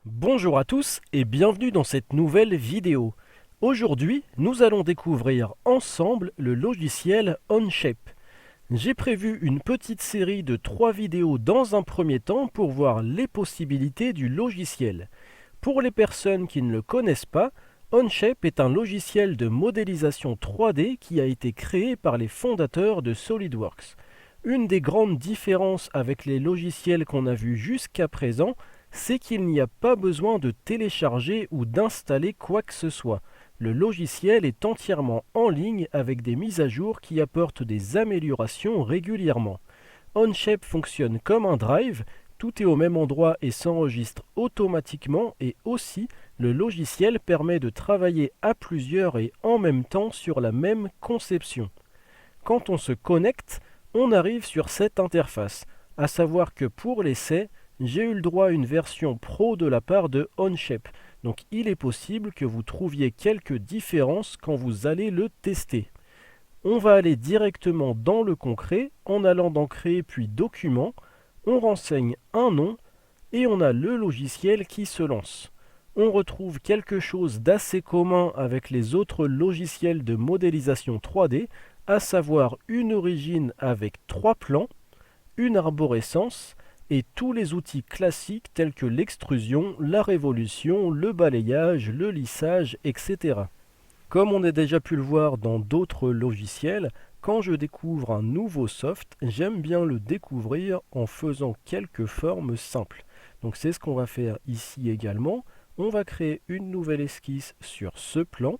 Bonjour à tous et bienvenue dans cette nouvelle vidéo. Aujourd'hui, nous allons découvrir ensemble le logiciel Onshape. J'ai prévu une petite série de 3 vidéos dans un premier temps pour voir les possibilités du logiciel. Pour les personnes qui ne le connaissent pas, Onshape est un logiciel de modélisation 3D qui a été créé par les fondateurs de SolidWorks. Une des grandes différences avec les logiciels qu'on a vus jusqu'à présent, c'est qu'il n'y a pas besoin de télécharger ou d'installer quoi que ce soit. Le logiciel est entièrement en ligne avec des mises à jour qui apportent des améliorations régulièrement. Onshape fonctionne comme un drive, tout est au même endroit et s'enregistre automatiquement, et aussi le logiciel permet de travailler à plusieurs et en même temps sur la même conception. Quand on se connecte, on arrive sur cette interface, à savoir que pour l'essai, j'ai eu le droit à une version pro de la part de Onshape, donc il est possible que vous trouviez quelques différences quand vous allez le tester. On va aller directement dans le concret en allant dans Créer puis Documents, on renseigne un nom et on a le logiciel qui se lance. On retrouve quelque chose d'assez commun avec les autres logiciels de modélisation 3D, à savoir une origine avec 3 plans, une arborescence et tous les outils classiques tels que l'extrusion, la révolution, le balayage, le lissage, etc. Comme on a déjà pu le voir dans d'autres logiciels, quand je découvre un nouveau soft, j'aime bien le découvrir en faisant quelques formes simples. Donc c'est ce qu'on va faire ici également. On va créer une nouvelle esquisse sur ce plan.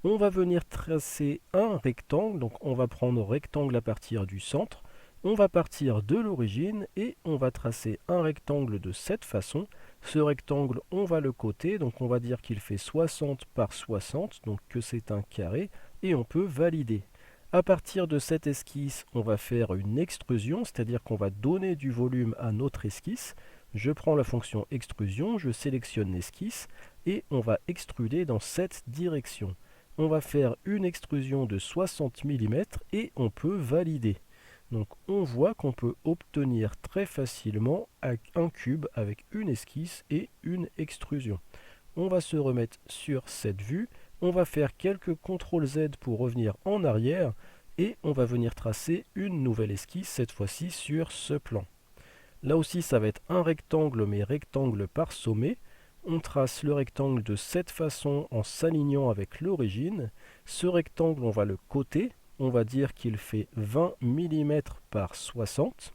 On va venir tracer un rectangle, donc on va prendre rectangle à partir du centre. On va partir de l'origine et on va tracer un rectangle de cette façon. Ce rectangle, on va le coter, donc on va dire qu'il fait 60 par 60, donc que c'est un carré, et on peut valider. À partir de cette esquisse, on va faire une extrusion, c'est-à-dire qu'on va donner du volume à notre esquisse. Je prends la fonction extrusion, je sélectionne l'esquisse, et on va extruder dans cette direction. On va faire une extrusion de 60 mm et on peut valider. Donc on voit qu'on peut obtenir très facilement un cube avec une esquisse et une extrusion. On va se remettre sur cette vue, on va faire quelques CTRL Z pour revenir en arrière et on va venir tracer une nouvelle esquisse, cette fois-ci sur ce plan. Là aussi ça va être un rectangle, mais rectangle par sommet. On trace le rectangle de cette façon en s'alignant avec l'origine. Ce rectangle, on va le coter. On va dire qu'il fait 20 mm par 60.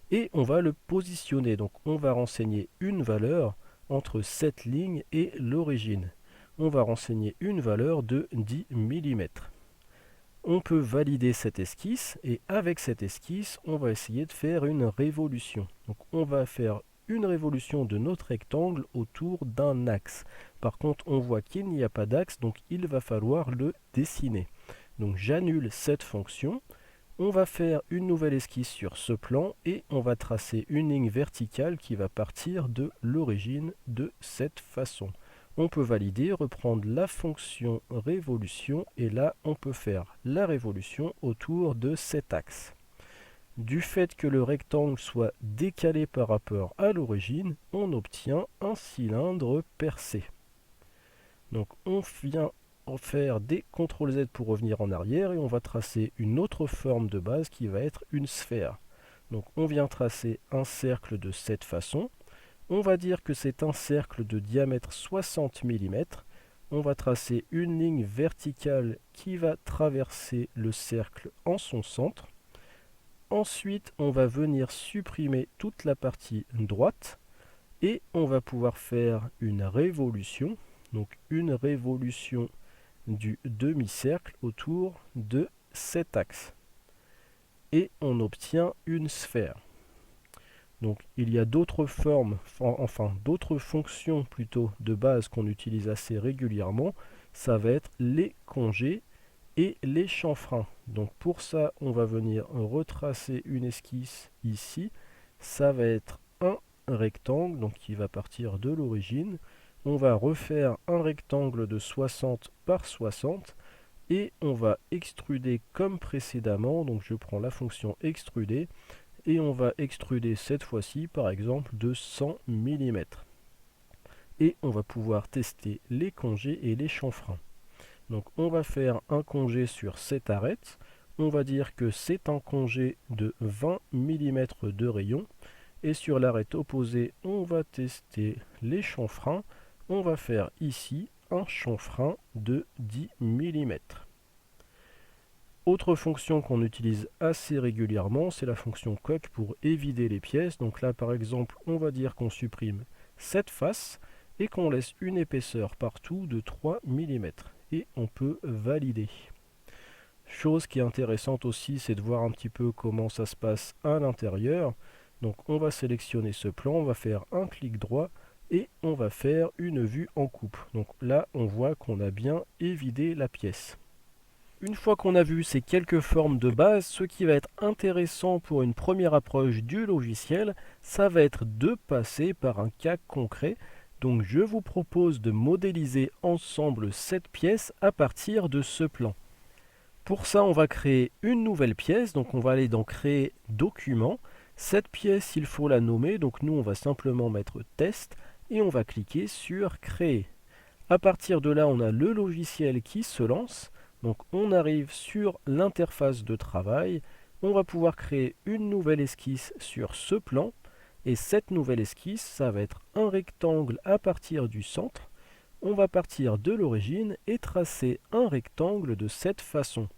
Et on va le positionner. Donc on va renseigner une valeur entre cette ligne et l'origine. On va renseigner une valeur de 10 mm. On peut valider cette esquisse et avec cette esquisse, on va essayer de faire une révolution. Donc on va faire une révolution de notre rectangle autour d'un axe. Par contre, on voit qu'il n'y a pas d'axe, donc il va falloir le dessiner. Donc j'annule cette fonction. On va faire une nouvelle esquisse sur ce plan et on va tracer une ligne verticale qui va partir de l'origine de cette façon. On peut valider, reprendre la fonction révolution et là on peut faire la révolution autour de cet axe. Du fait que le rectangle soit décalé par rapport à l'origine, on obtient un cylindre percé. Donc on vient faire des CTRL Z pour revenir en arrière et on va tracer une autre forme de base qui va être une sphère. Donc on vient tracer un cercle de cette façon. On va dire que c'est un cercle de diamètre 60 mm. On va tracer une ligne verticale qui va traverser le cercle en son centre. Ensuite, on va venir supprimer toute la partie droite et on va pouvoir faire une révolution. Donc une révolution du demi-cercle autour de cet axe. Et on obtient une sphère. Donc il y a d'autres formes, enfin d'autres fonctions plutôt de base qu'on utilise assez régulièrement. Ça va être les congés et les chanfreins. Donc pour ça, on va venir retracer une esquisse ici. Ça va être un rectangle, donc qui va partir de l'origine. On va refaire un rectangle de 60 par 60 et on va extruder comme précédemment. Donc je prends la fonction extruder et on va extruder cette fois-ci par exemple de 100 mm. et on va pouvoir tester les congés et les chanfreins. Donc on va faire un congé sur cette arête. On va dire que c'est un congé de 20 mm de rayon. Et sur l'arête opposée, on va tester les chanfreins. On va faire ici un chanfrein de 10 mm. Autre fonction qu'on utilise assez régulièrement, c'est la fonction coque pour évider les pièces. Donc là, par exemple, on va dire qu'on supprime cette face et qu'on laisse une épaisseur partout de 3 mm. Et on peut valider. Chose qui est intéressante aussi, c'est de voir un petit peu comment ça se passe à l'intérieur. Donc on va sélectionner ce plan, on va faire un clic droit et on va faire une vue en coupe. Donc là, on voit qu'on a bien évidé la pièce. Une fois qu'on a vu ces quelques formes de base, ce qui va être intéressant pour une première approche du logiciel, ça va être de passer par un cas concret. Donc je vous propose de modéliser ensemble cette pièce à partir de ce plan. Pour ça, on va créer une nouvelle pièce, donc on va aller dans Créer document. Cette pièce, il faut la nommer, donc nous on va simplement mettre Test et on va cliquer sur Créer. À partir de là, on a le logiciel qui se lance. Donc on arrive sur l'interface de travail, on va pouvoir créer une nouvelle esquisse sur ce plan, et cette nouvelle esquisse, ça va être un rectangle à partir du centre. On va partir de l'origine et tracer un rectangle de cette façon.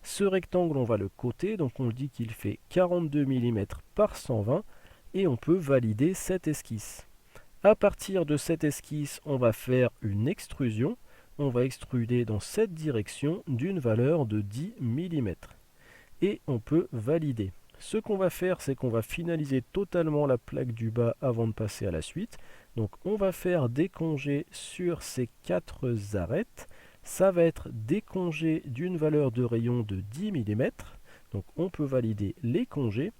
Ce rectangle, on va le coter, donc on dit qu'il fait 42 mm par 120, et on peut valider cette esquisse. À partir de cette esquisse, on va faire une extrusion. On va extruder dans cette direction d'une valeur de 10 mm. Et on peut valider. Ce qu'on va faire, c'est qu'on va finaliser totalement la plaque du bas avant de passer à la suite. Donc on va faire des congés sur ces 4 arêtes. Ça va être des congés d'une valeur de rayon de 10 mm. Donc on peut valider les congés.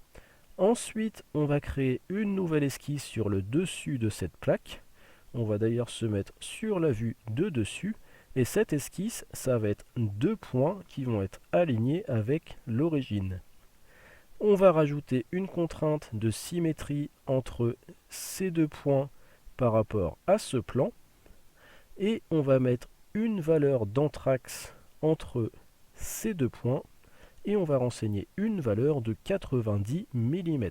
Ensuite, on va créer une nouvelle esquisse sur le dessus de cette plaque. On va d'ailleurs se mettre sur la vue de dessus. Et cette esquisse, ça va être 2 points qui vont être alignés avec l'origine. On va rajouter une contrainte de symétrie entre ces 2 points par rapport à ce plan. Et on va mettre une valeur d'anthrax entre ces 2 points. Et on va renseigner une valeur de 90 mm.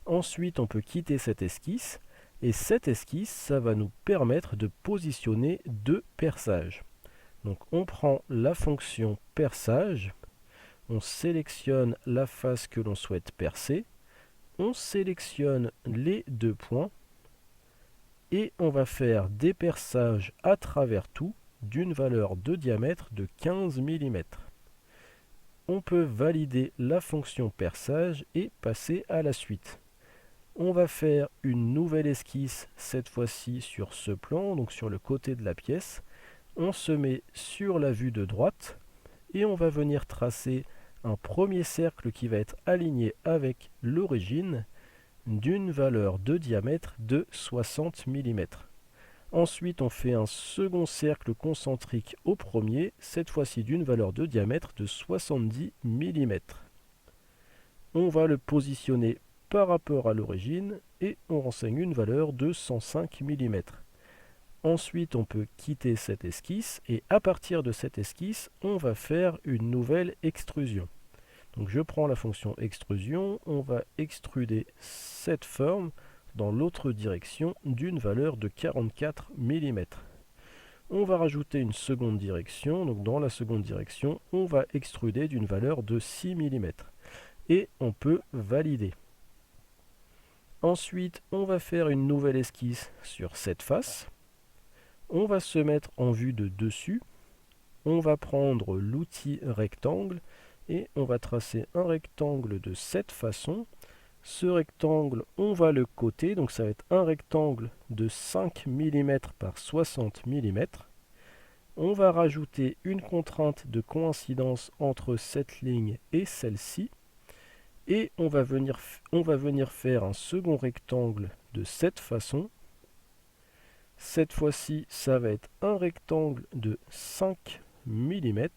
Ensuite, on peut quitter cette esquisse. Et cette esquisse, ça va nous permettre de positionner 2 perçages. Donc on prend la fonction perçage, on sélectionne la face que l'on souhaite percer, on sélectionne les 2 points, et on va faire des perçages à travers tout d'une valeur de diamètre de 15 mm. On peut valider la fonction perçage et passer à la suite. On va faire une nouvelle esquisse, cette fois-ci sur ce plan, donc sur le côté de la pièce. On se met sur la vue de droite et on va venir tracer un premier cercle qui va être aligné avec l'origine d'une valeur de diamètre de 60 mm. Ensuite, on fait un second cercle concentrique au premier, cette fois-ci d'une valeur de diamètre de 70 mm. On va le positionner par rapport à l'origine et on renseigne une valeur de 105 mm. Ensuite, on peut quitter cette esquisse et à partir de cette esquisse, on va faire une nouvelle extrusion. Donc je prends la fonction extrusion, on va extruder cette forme dans l'autre direction d'une valeur de 44 mm. On va rajouter une seconde direction, donc dans la seconde direction, on va extruder d'une valeur de 6 mm. Et on peut valider. Ensuite, on va faire une nouvelle esquisse sur cette face. On va se mettre en vue de dessus. On va prendre l'outil rectangle et on va tracer un rectangle de cette façon. Ce rectangle, on va le coter, donc ça va être un rectangle de 5 mm par 60 mm. On va rajouter une contrainte de coïncidence entre cette ligne et celle-ci. Et on va venir faire un second rectangle de cette façon. Cette fois-ci, ça va être un rectangle de 5 mm.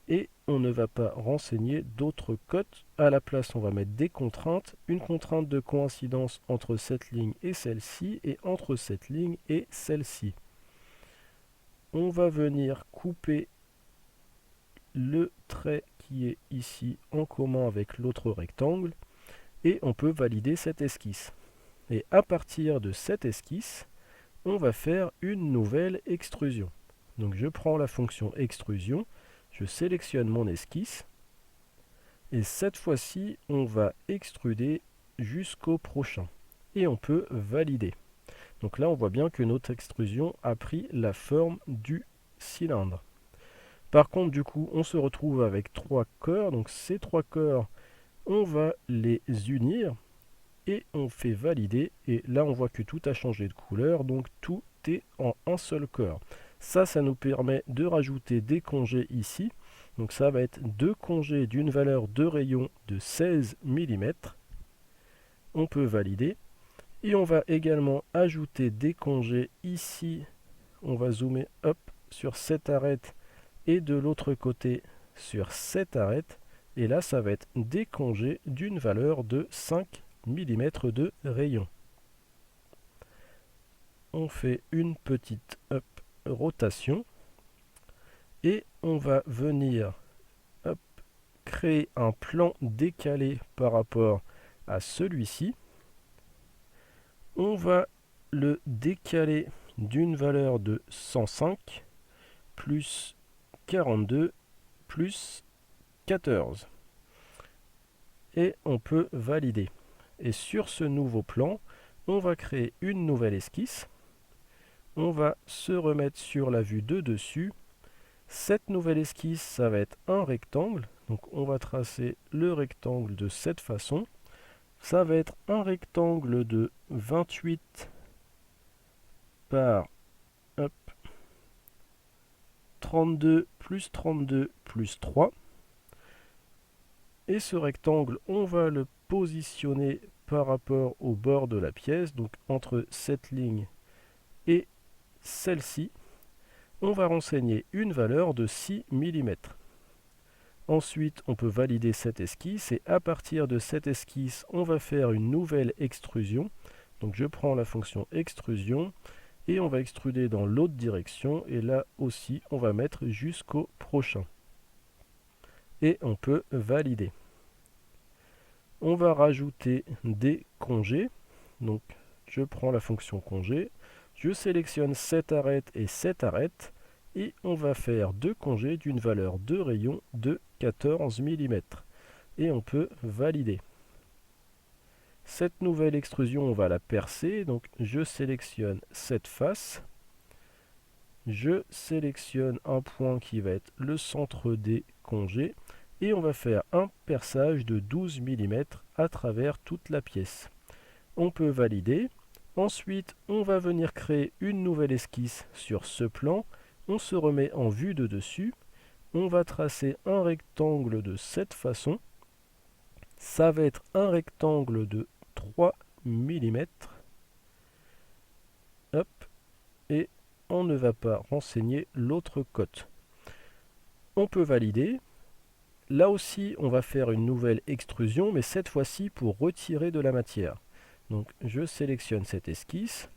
Et on ne va pas renseigner d'autres cotes. À la place, on va mettre des contraintes. Une contrainte de coïncidence entre cette ligne et celle-ci, et entre cette ligne et celle-ci. On va venir couper le trait qui est ici en commun avec l'autre rectangle, et on peut valider cette esquisse. Et à partir de cette esquisse, on va faire une nouvelle extrusion. Donc je prends la fonction extrusion, je sélectionne mon esquisse, et cette fois-ci, on va extruder jusqu'au prochain. Et on peut valider. Donc là, on voit bien que notre extrusion a pris la forme du cylindre. Par contre, du coup, on se retrouve avec 3 corps. Donc ces 3 corps, on va les unir et on fait valider. Et là, on voit que tout a changé de couleur. Donc tout est en un seul corps. Ça nous permet de rajouter des congés ici. Donc ça va être 2 congés d'une valeur de rayon de 16 mm. On peut valider. Et on va également ajouter des congés ici. On va zoomer sur cette arête et de l'autre côté sur cette arête. Et là, ça va être des congés d'une valeur de 5 mm de rayon. On fait une petite rotation. Et on va venir créer un plan décalé par rapport à celui-ci. On va le décaler d'une valeur de 105 plus 42 plus 14. Et on peut valider. Et sur ce nouveau plan, on va créer une nouvelle esquisse. On va se remettre sur la vue de dessus. Cette nouvelle esquisse, ça va être un rectangle. Donc on va tracer le rectangle de cette façon. Ça va être un rectangle de 28 par 32 plus 3. Et ce rectangle, on va le positionner par rapport au bord de la pièce, donc entre cette ligne et celle-ci. On va renseigner une valeur de 6 mm. Ensuite, on peut valider cette esquisse et à partir de cette esquisse, on va faire une nouvelle extrusion. Donc je prends la fonction extrusion et on va extruder dans l'autre direction et là aussi, on va mettre jusqu'au prochain. Et on peut valider. On va rajouter des congés. Donc je prends la fonction congé. Je sélectionne cette arête et cette arête et on va faire 2 congés d'une valeur de rayon de 14 mm. Et on peut valider. Cette nouvelle extrusion, on va la percer. Donc je sélectionne cette face. Je sélectionne un point qui va être le centre des congés. Et on va faire un perçage de 12 mm à travers toute la pièce. On peut valider. Ensuite, on va venir créer une nouvelle esquisse sur ce plan. On se remet en vue de dessus. On va tracer un rectangle de cette façon. Ça va être un rectangle de 3 mm. Hop. Et on ne va pas renseigner l'autre cote. On peut valider. Là aussi, on va faire une nouvelle extrusion, mais cette fois-ci pour retirer de la matière. Donc je sélectionne cette esquisse,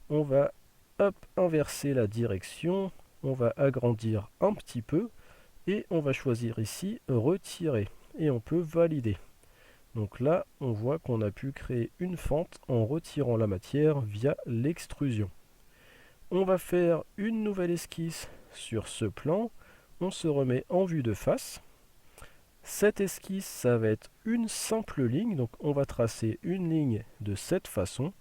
on va inverser la direction, on va agrandir un petit peu et on va choisir ici retirer et on peut valider. Donc là on voit qu'on a pu créer une fente en retirant la matière via l'extrusion. On va faire une nouvelle esquisse sur ce plan, on se remet en vue de face. Cette esquisse, ça va être une simple ligne, donc on va tracer une ligne de cette façon.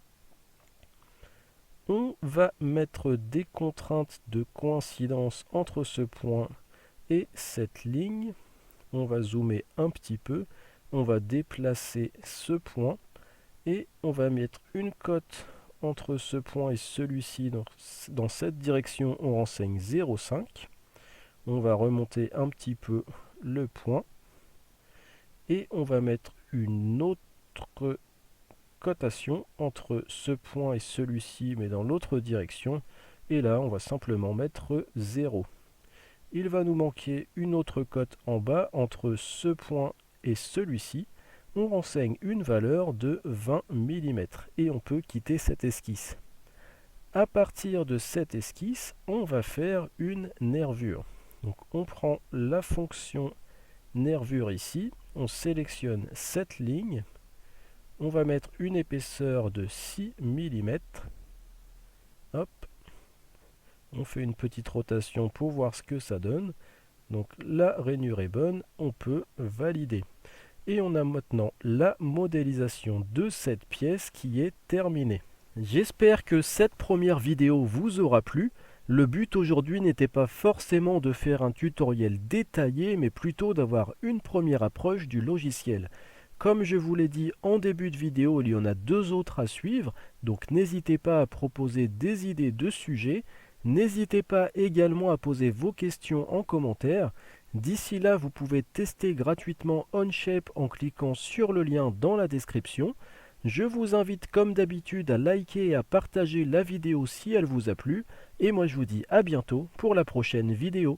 On va mettre des contraintes de coïncidence entre ce point et cette ligne. On va zoomer un petit peu, on va déplacer ce point et on va mettre une cote entre ce point et celui-ci. Dans cette direction, on renseigne 0,5. On va remonter un petit peu le point. Et on va mettre une autre cotation entre ce point et celui-ci, mais dans l'autre direction. Et là, on va simplement mettre 0. Il va nous manquer une autre cote en bas entre ce point et celui-ci. On renseigne une valeur de 20 mm et on peut quitter cette esquisse. À partir de cette esquisse, on va faire une nervure. Donc on prend la fonction nervure ici, on sélectionne cette ligne, on va mettre une épaisseur de 6 mm. Hop, on fait une petite rotation pour voir ce que ça donne. Donc la rainure est bonne, on peut valider. Et on a maintenant la modélisation de cette pièce qui est terminée. J'espère que cette première vidéo vous aura plu. Le but aujourd'hui n'était pas forcément de faire un tutoriel détaillé, mais plutôt d'avoir une première approche du logiciel. Comme je vous l'ai dit en début de vidéo, il y en a 2 autres à suivre, donc n'hésitez pas à proposer des idées de sujets. N'hésitez pas également à poser vos questions en commentaire. D'ici là, vous pouvez tester gratuitement Onshape en cliquant sur le lien dans la description. Je vous invite comme d'habitude à liker et à partager la vidéo si elle vous a plu. Et moi je vous dis à bientôt pour la prochaine vidéo.